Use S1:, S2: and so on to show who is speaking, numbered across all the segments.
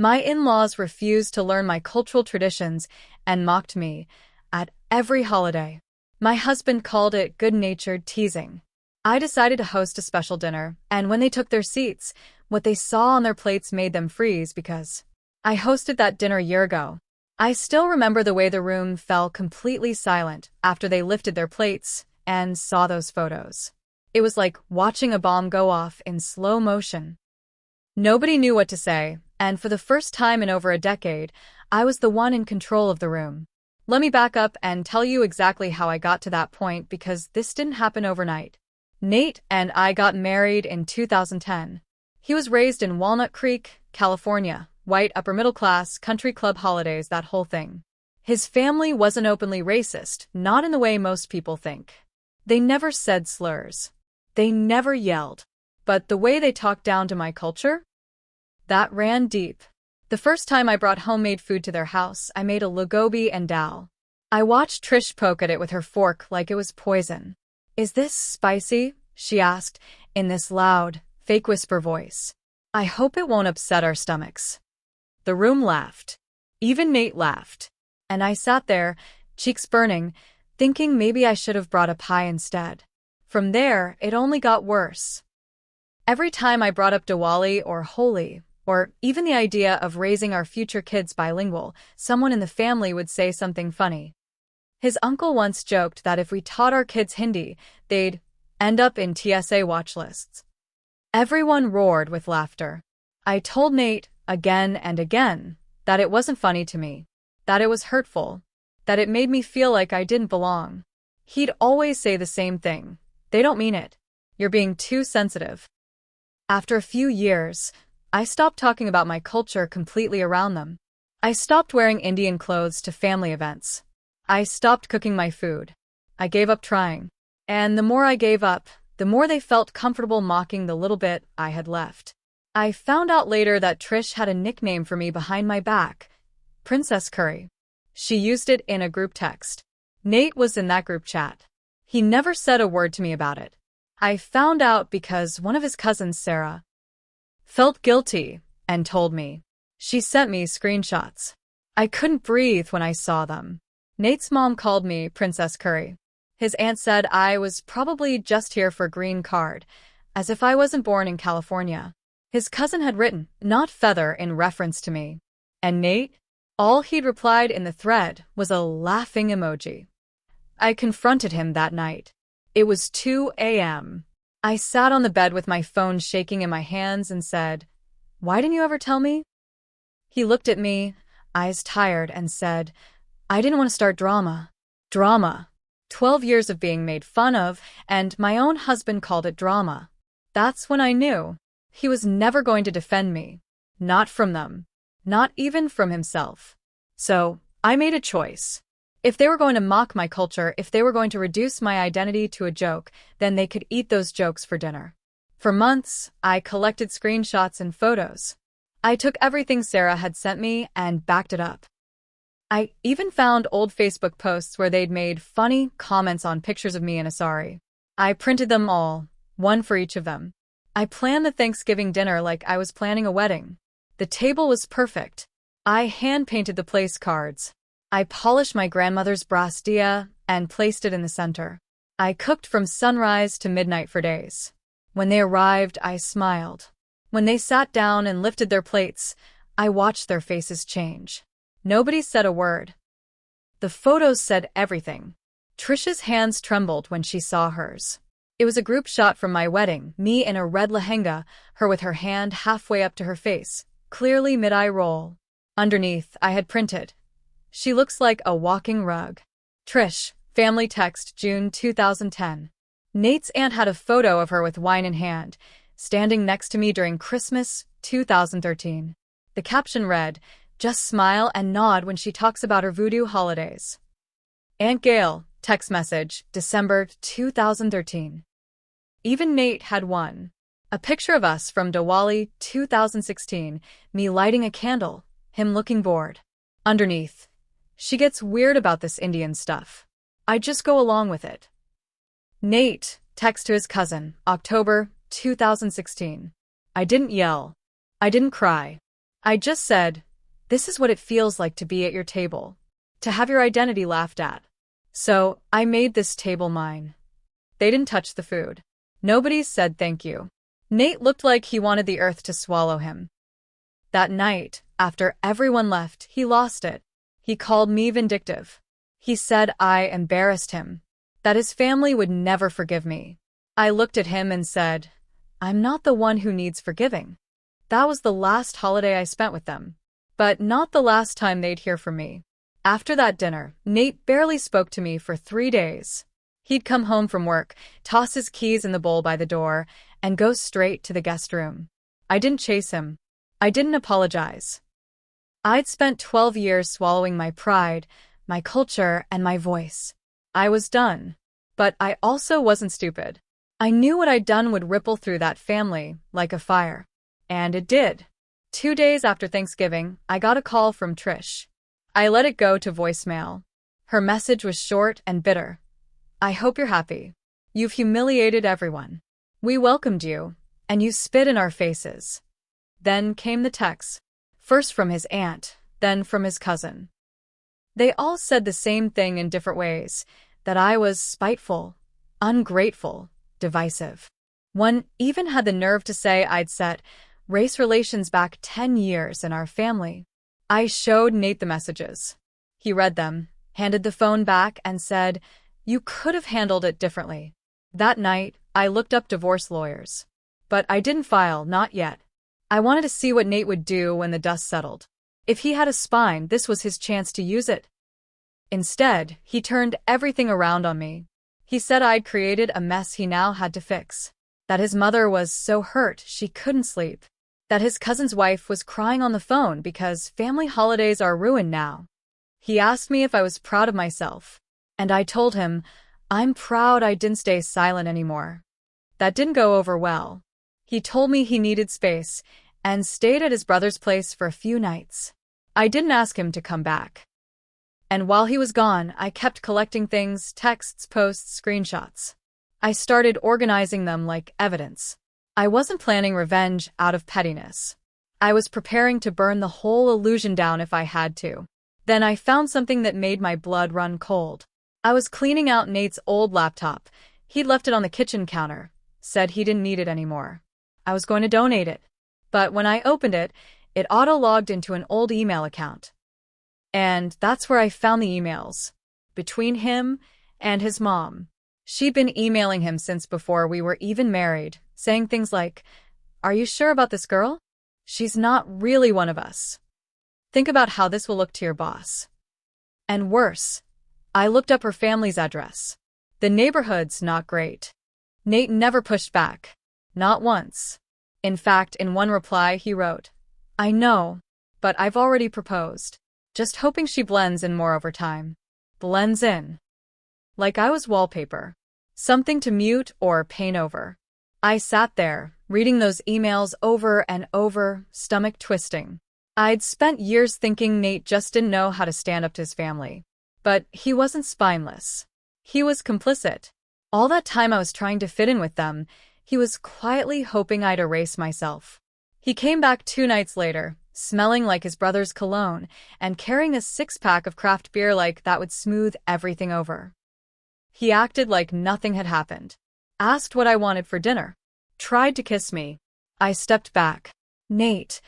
S1: My in-laws refused to learn my cultural traditions and mocked me at every holiday. My husband called it good-natured teasing. I decided to host a special dinner, and when they took their seats, what they saw on their plates made them freeze because I hosted that dinner a year ago. I still remember the way the room fell completely silent after they lifted their plates and saw those photos. It was like watching a bomb go off in slow motion. Nobody knew what to say, and for the first time in over a decade, I was the one in control of the room. Let me back up and tell you exactly how I got to that point because this didn't happen overnight. Nate and I got married in 2010. He was raised in Walnut Creek, California, white upper-middle class, country club holidays, that whole thing. His family wasn't openly racist, not in the way most people think. They never said slurs. They never yelled. But the way they talked down to my culture? That ran deep. The first time I brought homemade food to their house, I made a lugobi and dal. I watched Trish poke at it with her fork like it was poison. "Is this spicy?" she asked, in this loud, fake whisper voice. "I hope it won't upset our stomachs." The room laughed. Even Nate laughed. And I sat there, cheeks burning, thinking maybe I should have brought a pie instead. From there, it only got worse. Every time I brought up Diwali or Holi, or even the idea of raising our future kids bilingual, someone in the family would say something funny. His uncle once joked that if we taught our kids Hindi, they'd end up in TSA watch lists. Everyone roared with laughter. I told Nate, again and again, that it wasn't funny to me, that it was hurtful, that it made me feel like I didn't belong. He'd always say the same thing. "They don't mean it. You're being too sensitive." After a few years, I stopped talking about my culture completely around them. I stopped wearing Indian clothes to family events. I stopped cooking my food. I gave up trying. And the more I gave up, the more they felt comfortable mocking the little bit I had left. I found out later that Trish had a nickname for me behind my back, Princess Curry. She used it in a group text. Nate was in that group chat. He never said a word to me about it. I found out because one of his cousins, Sarah, felt guilty and told me. She sent me screenshots. I couldn't breathe when I saw them. Nate's mom called me Princess Curry. His aunt said I was probably just here for a green card, as if I wasn't born in California. His cousin had written, "not feather," in reference to me. And Nate? All he'd replied in the thread was a laughing emoji. I confronted him that night. It was 2 a.m. I sat on the bed with my phone shaking in my hands and said, "Why didn't you ever tell me?" He looked at me, eyes tired, and said, "I didn't want to start drama." Drama. 12 years of being made fun of, and my own husband called it drama. That's when I knew. He was never going to defend me. Not from them. Not even from himself. So, I made a choice. If they were going to mock my culture, if they were going to reduce my identity to a joke, then they could eat those jokes for dinner. For months, I collected screenshots and photos. I took everything Sarah had sent me and backed it up. I even found old Facebook posts where they'd made funny comments on pictures of me in a sari. I printed them all, one for each of them. I planned the Thanksgiving dinner like I was planning a wedding. The table was perfect. I hand-painted the place cards. I polished my grandmother's brass dia and placed it in the center. I cooked from sunrise to midnight for days. When they arrived, I smiled. When they sat down and lifted their plates, I watched their faces change. Nobody said a word. The photos said everything. Trish's hands trembled when she saw hers. It was a group shot from my wedding, me in a red lehenga, her with her hand halfway up to her face, clearly mid-eye roll. Underneath, I had printed, "She looks like a walking rug." Trish, family text, June 2010. Nate's aunt had a photo of her with wine in hand, standing next to me during Christmas, 2013. The caption read, "Just smile and nod when she talks about her voodoo holidays." Aunt Gail, text message, December 2013. Even Nate had one. A picture of us from Diwali 2016, me lighting a candle, him looking bored. Underneath, "She gets weird about this Indian stuff. I just go along with it." Nate, text to his cousin, October 2016. "I didn't yell. I didn't cry. I just said, "This is what it feels like to be at your table, to have your identity laughed at. So, I made this table mine." They didn't touch the food. Nobody said thank you. Nate looked like he wanted the earth to swallow him. That night, after everyone left, he lost it. He called me vindictive. He said I embarrassed him, that his family would never forgive me. I looked at him and said, "I'm not the one who needs forgiving." That was the last holiday I spent with them, but not the last time they'd hear from me. After that dinner, Nate barely spoke to me for 3 days. He'd come home from work, toss his keys in the bowl by the door, and go straight to the guest room. I didn't chase him. I didn't apologize. I'd spent 12 years swallowing my pride, my culture, and my voice. I was done. But I also wasn't stupid. I knew what I'd done would ripple through that family like a fire. And it did. 2 days after Thanksgiving, I got a call from Trish. I let it go to voicemail. Her message was short and bitter. "I hope you're happy. You've humiliated everyone. We welcomed you, and you spit in our faces." Then came the texts, first from his aunt, then from his cousin. They all said the same thing in different ways, that I was spiteful, ungrateful, divisive. One even had the nerve to say I'd set race relations back 10 years in our family. I showed Nate the messages. He read them, handed the phone back, and said, "You could have handled it differently." That night, I looked up divorce lawyers. But I didn't file, not yet. I wanted to see what Nate would do when the dust settled. If he had a spine, this was his chance to use it. Instead, he turned everything around on me. He said I'd created a mess he now had to fix. That his mother was so hurt she couldn't sleep. That his cousin's wife was crying on the phone because family holidays are ruined now. He asked me if I was proud of myself. And I told him, I'm proud I didn't stay silent anymore. That didn't go over well. He told me he needed space and stayed at his brother's place for a few nights. I didn't ask him to come back. And while he was gone, I kept collecting things, texts, posts, screenshots. I started organizing them like evidence. I wasn't planning revenge out of pettiness. I was preparing to burn the whole illusion down if I had to. Then I found something that made my blood run cold. I was cleaning out Nate's old laptop. He'd left it on the kitchen counter, said he didn't need it anymore. I was going to donate it. But when I opened it, it auto-logged into an old email account. And that's where I found the emails. Between him and his mom. She'd been emailing him since before we were even married, saying things like, "Are you sure about this girl? She's not really one of us. Think about how this will look to your boss." And worse, I looked up her family's address. The neighborhood's not great. Nate never pushed back. Not once. In fact, in one reply he wrote, "I know, but I've already proposed. Just hoping she blends in more over time." Blends in. Like I was wallpaper. Something to mute or paint over. I sat there, reading those emails over and over, stomach twisting. I'd spent years thinking Nate just didn't know how to stand up to his family. But he wasn't spineless. He was complicit. All that time I was trying to fit in with them, he was quietly hoping I'd erase myself. He came back 2 nights later, smelling like his brother's cologne, and carrying a 6-pack of craft beer like that would smooth everything over. He acted like nothing had happened. Asked what I wanted for dinner. Tried to kiss me. I stepped back. "Nate,"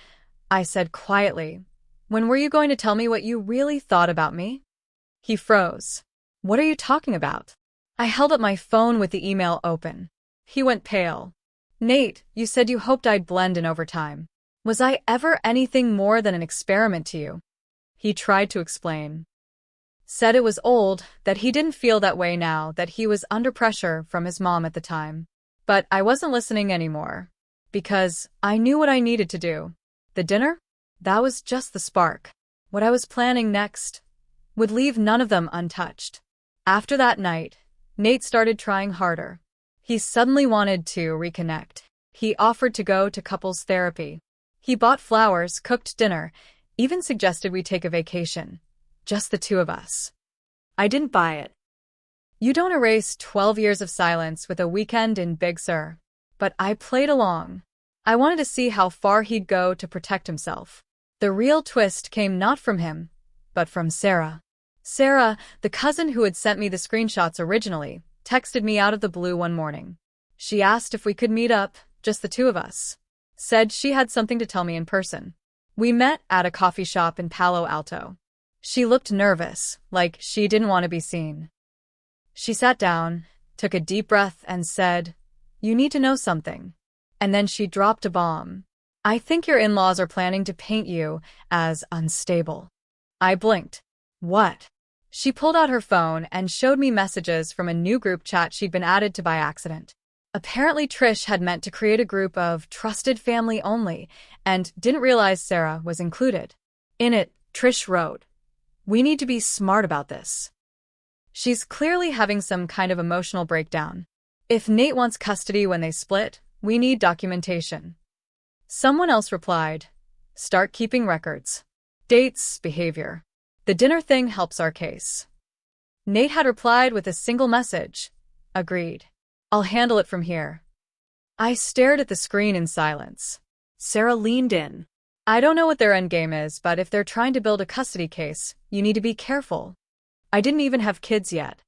S1: I said quietly, "when were you going to tell me what you really thought about me?" He froze. "What are you talking about?" I held up my phone with the email open. He went pale. "Nate, you said you hoped I'd blend in over time. Was I ever anything more than an experiment to you?" He tried to explain. Said it was old, that he didn't feel that way now, that he was under pressure from his mom at the time. But I wasn't listening anymore. Because I knew what I needed to do. The dinner? That was just the spark. What I was planning next would leave none of them untouched. After that night, Nate started trying harder. He suddenly wanted to reconnect. He offered to go to couples therapy. He bought flowers, cooked dinner, even suggested we take a vacation. Just the 2 of us. I didn't buy it. You don't erase 12 years of silence with a weekend in Big Sur. But I played along. I wanted to see how far he'd go to protect himself. The real twist came not from him, but from Sarah. Sarah, the cousin who had sent me the screenshots originally, texted me out of the blue one morning. She asked if we could meet up, just the two of us. Said she had something to tell me in person. We met at a coffee shop in Palo Alto. She looked nervous, like she didn't want to be seen. She sat down, took a deep breath, and said, "You need to know something." And then she dropped a bomb. "I think your in-laws are planning to paint you as unstable." I blinked. What? She pulled out her phone and showed me messages from a new group chat she'd been added to by accident. Apparently Trish had meant to create a group of trusted family only and didn't realize Sarah was included. In it, Trish wrote, "We need to be smart about this. She's clearly having some kind of emotional breakdown. If Nate wants custody when they split, we need documentation." Someone else replied, "Start keeping records. Dates, behavior. The dinner thing helps our case." Nate had replied with a single message, "Agreed. I'll handle it from here." I stared at the screen in silence. Sarah leaned in. "I don't know what their endgame is, but if they're trying to build a custody case, you need to be careful. I didn't even have kids yet.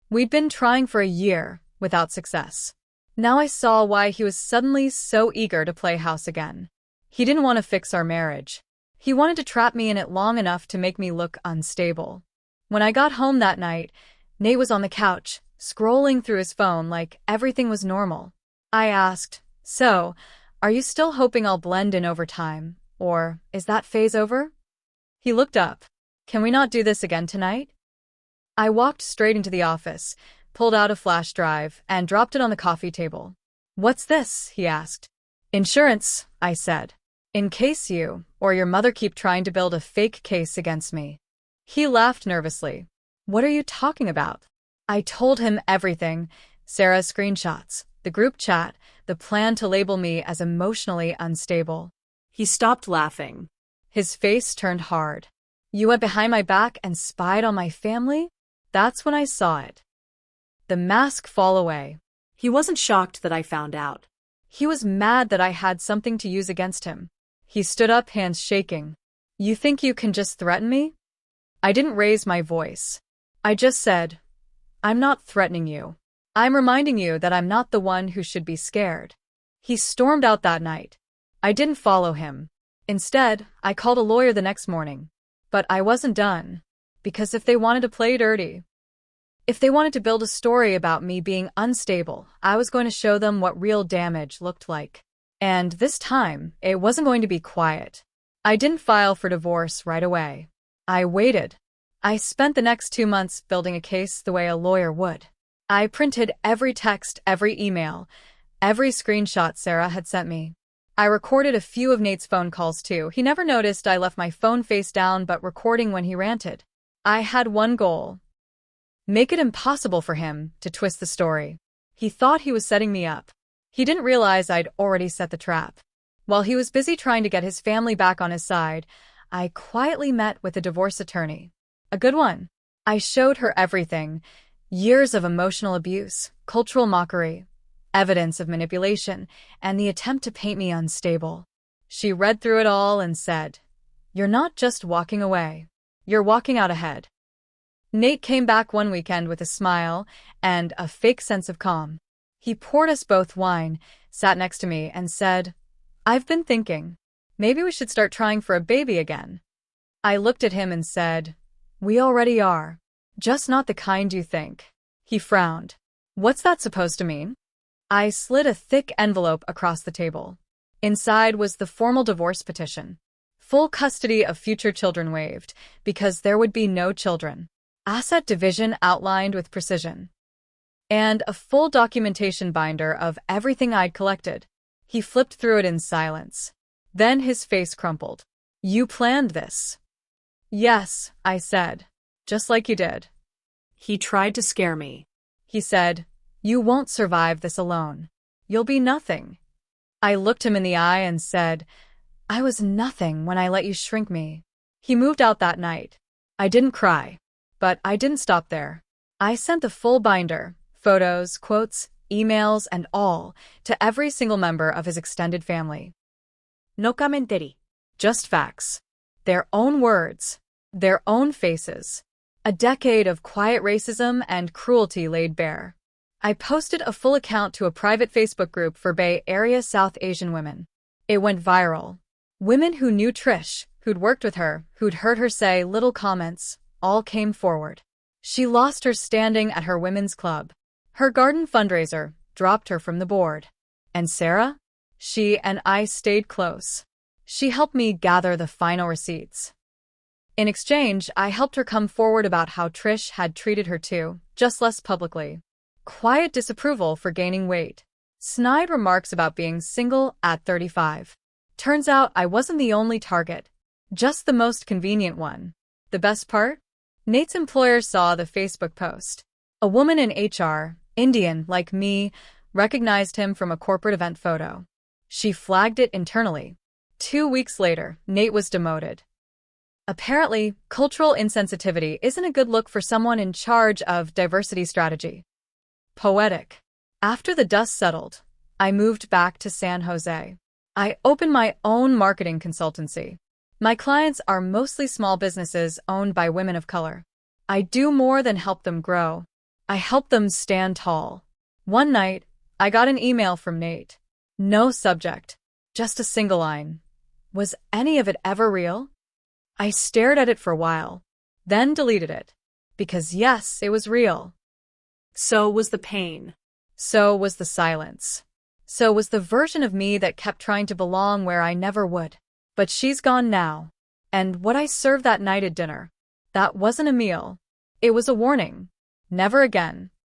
S1: We'd been trying for a year, without success. Now I saw why he was suddenly so eager to play house again. He didn't want to fix our marriage. He wanted to trap me in it long enough to make me look unstable. When I got home that night, Nate was on the couch, scrolling through his phone like everything was normal. I asked, "So, are you still hoping I'll blend in over time, or is that phase over?" He looked up. "Can we not do this again tonight?" I walked straight into the office, pulled out a flash drive, and dropped it on the coffee table. "What's this?" he asked. "Insurance," I said. "In case you or your mother keep trying to build a fake case against me." He laughed nervously. "What are you talking about?" I told him everything: Sarah's screenshots, the group chat, the plan to label me as emotionally unstable. He stopped laughing. His face turned hard. "You went behind my back and spied on my family?" That's when I saw it. The mask fall away. He wasn't shocked that I found out. He was mad that I had something to use against him. He stood up, hands shaking. "You think you can just threaten me?" I didn't raise my voice. I just said, "I'm not threatening you. I'm reminding you that I'm not the one who should be scared." He stormed out that night. I didn't follow him. Instead, I called a lawyer the next morning. But I wasn't done. Because if they wanted to play dirty, if they wanted to build a story about me being unstable, I was going to show them what real damage looked like. And this time, it wasn't going to be quiet. I didn't file for divorce right away. I waited. I spent the next 2 months building a case the way a lawyer would. I printed every text, every email, every screenshot Sarah had sent me. I recorded a few of Nate's phone calls too. He never noticed I left my phone face down but recording when he ranted. I had one goal: make it impossible for him to twist the story. He thought he was setting me up. He didn't realize I'd already set the trap. While he was busy trying to get his family back on his side, I quietly met with a divorce attorney. A good one. I showed her everything: years of emotional abuse, cultural mockery, evidence of manipulation, and the attempt to paint me unstable. She read through it all and said, "You're not just walking away. You're walking out ahead." Nate came back one weekend with a smile and a fake sense of calm. He poured us both wine, sat next to me, and said, "I've been thinking, maybe we should start trying for a baby again." I looked at him and said, "We already are. Just not the kind you think." He frowned. "What's that supposed to mean?" I slid a thick envelope across the table. Inside was the formal divorce petition. Full custody of future children waived, because there would be no children. Asset division outlined with precision. And a full documentation binder of everything I'd collected. He flipped through it in silence. Then his face crumpled. "You planned this?" "Yes," I said. "Just like you did." He tried to scare me. He said, "You won't survive this alone. You'll be nothing." I looked him in the eye and said, "I was nothing when I let you shrink me." He moved out that night. I didn't cry. But I didn't stop there. I sent the full binder, photos, quotes, emails, and all, to every single member of his extended family. No commentary. Just facts. Their own words. Their own faces. A decade of quiet racism and cruelty laid bare. I posted a full account to a private Facebook group for Bay Area South Asian women. It went viral. Women who knew Trish, who'd worked with her, who'd heard her say little comments, all came forward. She lost her standing at her women's club. Her garden fundraiser dropped her from the board. And Sarah? She and I stayed close. She helped me gather the final receipts. In exchange, I helped her come forward about how Trish had treated her too, just less publicly. Quiet disapproval for gaining weight. Snide remarks about being single at 35. Turns out I wasn't the only target. Just the most convenient one. The best part? Nate's employer saw the Facebook post. A woman in HR, Indian like me, recognized him from a corporate event photo. She flagged it internally. 2 weeks later, Nate was demoted. Apparently, cultural insensitivity isn't a good look for someone in charge of diversity strategy. Poetic. After the dust settled, I moved back to San Jose. I opened my own marketing consultancy. My clients are mostly small businesses owned by women of color. I do more than help them grow. I help them stand tall. One night, I got an email from Nate. No subject. Just a single line. Was any of it ever real? I stared at it for a while, then deleted it. Because yes, it was real. So was the pain. So was the silence. So was the version of me that kept trying to belong where I never would. But she's gone now. And what I served that night at dinner, that wasn't a meal. It was a warning. Never again.